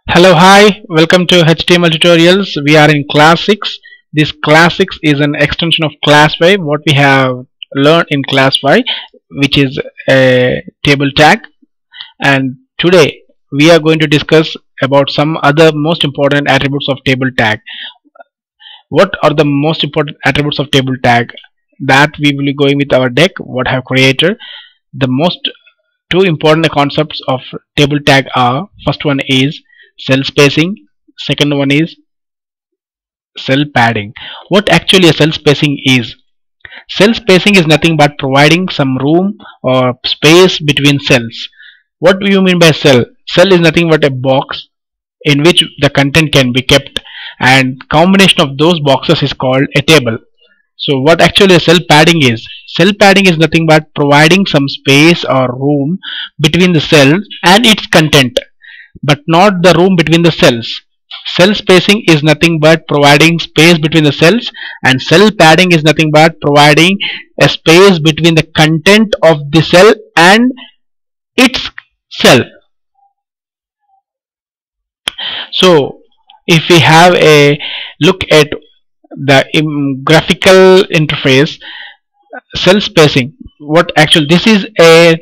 Hello, hi, welcome to HTML tutorials. We are in class 6. This class 6 is an extension of class 5, what we have learned in class 5, which is a table tag. And today we are going to discuss about some other most important attributes of table tag. What are the most important attributes of table tag? That we will be going with our deck, what I have created. The most two important concepts of table tag are, first one is cell spacing, second one is cell padding. What actually a cell spacing is? Cell spacing is nothing but providing some room or space between cells. What do you mean by cell? Cell is nothing but a box in which the content can be kept, and combination of those boxes is called a table. So what actually a cell padding is? Cell padding is nothing but providing some space or room between the cells and its content, but not the room between the cells. Cell spacing is nothing but providing space between the cells, and cell padding is nothing but providing a space between the content of the cell and its cell. So if we have a look at the graphical interface, cell spacing, what actually this is a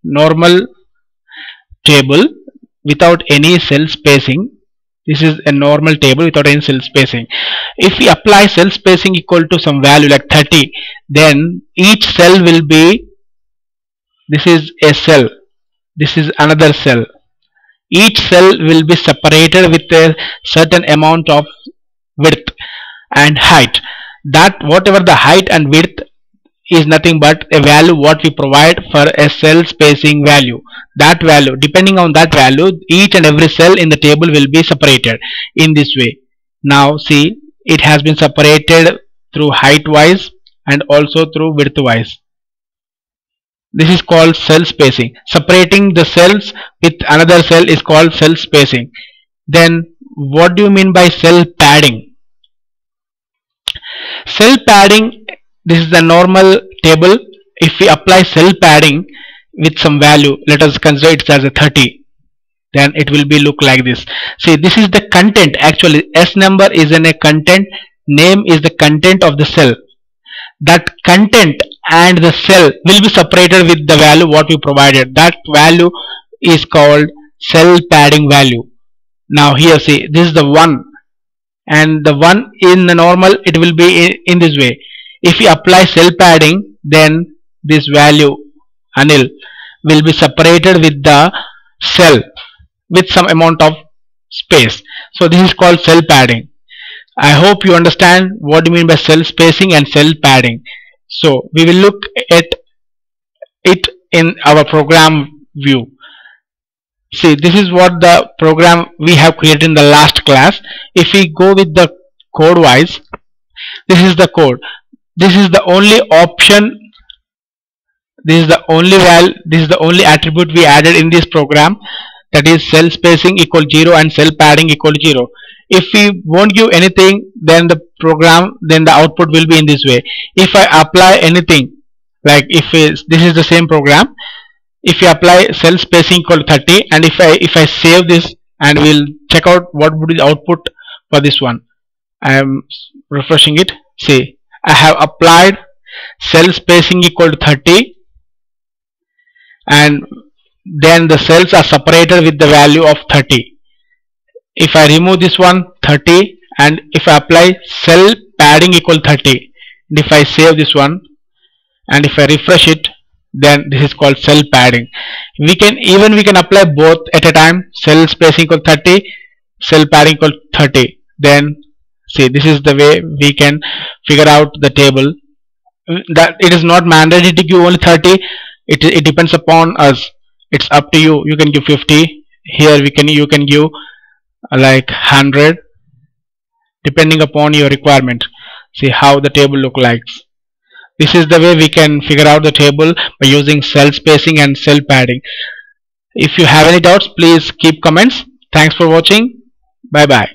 normal table without any cell spacing. This is a normal table without any cell spacing. If we apply cell spacing equal to some value like 30, then each cell will be, this is a cell, this is another cell. Each cell will be separated with a certain amount of width and height. That whatever the height and width is nothing but a value what we provide for a cell spacing value. That value, depending on that value, each and every cell in the table will be separated in this way. Now see, it has been separated through height wise and also through width wise. This is called cell spacing. Separating the cells with another cell is called cell spacing. Then what do you mean by cell padding? Cell padding, this is the normal table. If we apply cell padding with some value, let us consider it as a 30, then it will be look like this. See, this is the content. Actually S number is in a content, name is the content of the cell. That content and the cell will be separated with the value what we provided. That value is called cell padding value. Now here see, this is the 1, and the 1 in the normal it will be in this way. If we apply cell padding, then this value Anil will be separated with the cell with some amount of space. So this is called cell padding. I hope you understand what you mean by cell spacing and cell padding. So we will look at it in our program view. See, this is what the program we have created in the last class. If we go with the code wise, this is the code. This is the only option, this is the only value, this is the only attribute we added in this program, that is cell spacing equal 0 and cell padding equal 0. If we won't give anything, then the program, then the output will be in this way. If I apply anything, like if this is the same program, if you apply cell spacing equal to 30, and if I save this and we'll check out what would be the output for this one. I am refreshing it. See, I have applied cell spacing equal to 30, and then the cells are separated with the value of 30. If I remove this one 30, and if I apply cell padding equal 30, and if I save this one and if I refresh it, then this is called cell padding. We can apply both at a time, cell spacing equal 30, cell padding equal 30. Then see, this is the way we can figure out the table. That it is not mandatory to give only 30. It depends upon us. It's up to you. You can give 50. Here you can give like 100, depending upon your requirement. See how the table look like. This is the way we can figure out the table by using cell spacing and cell padding. If you have any doubts, please keep comments. Thanks for watching. Bye bye.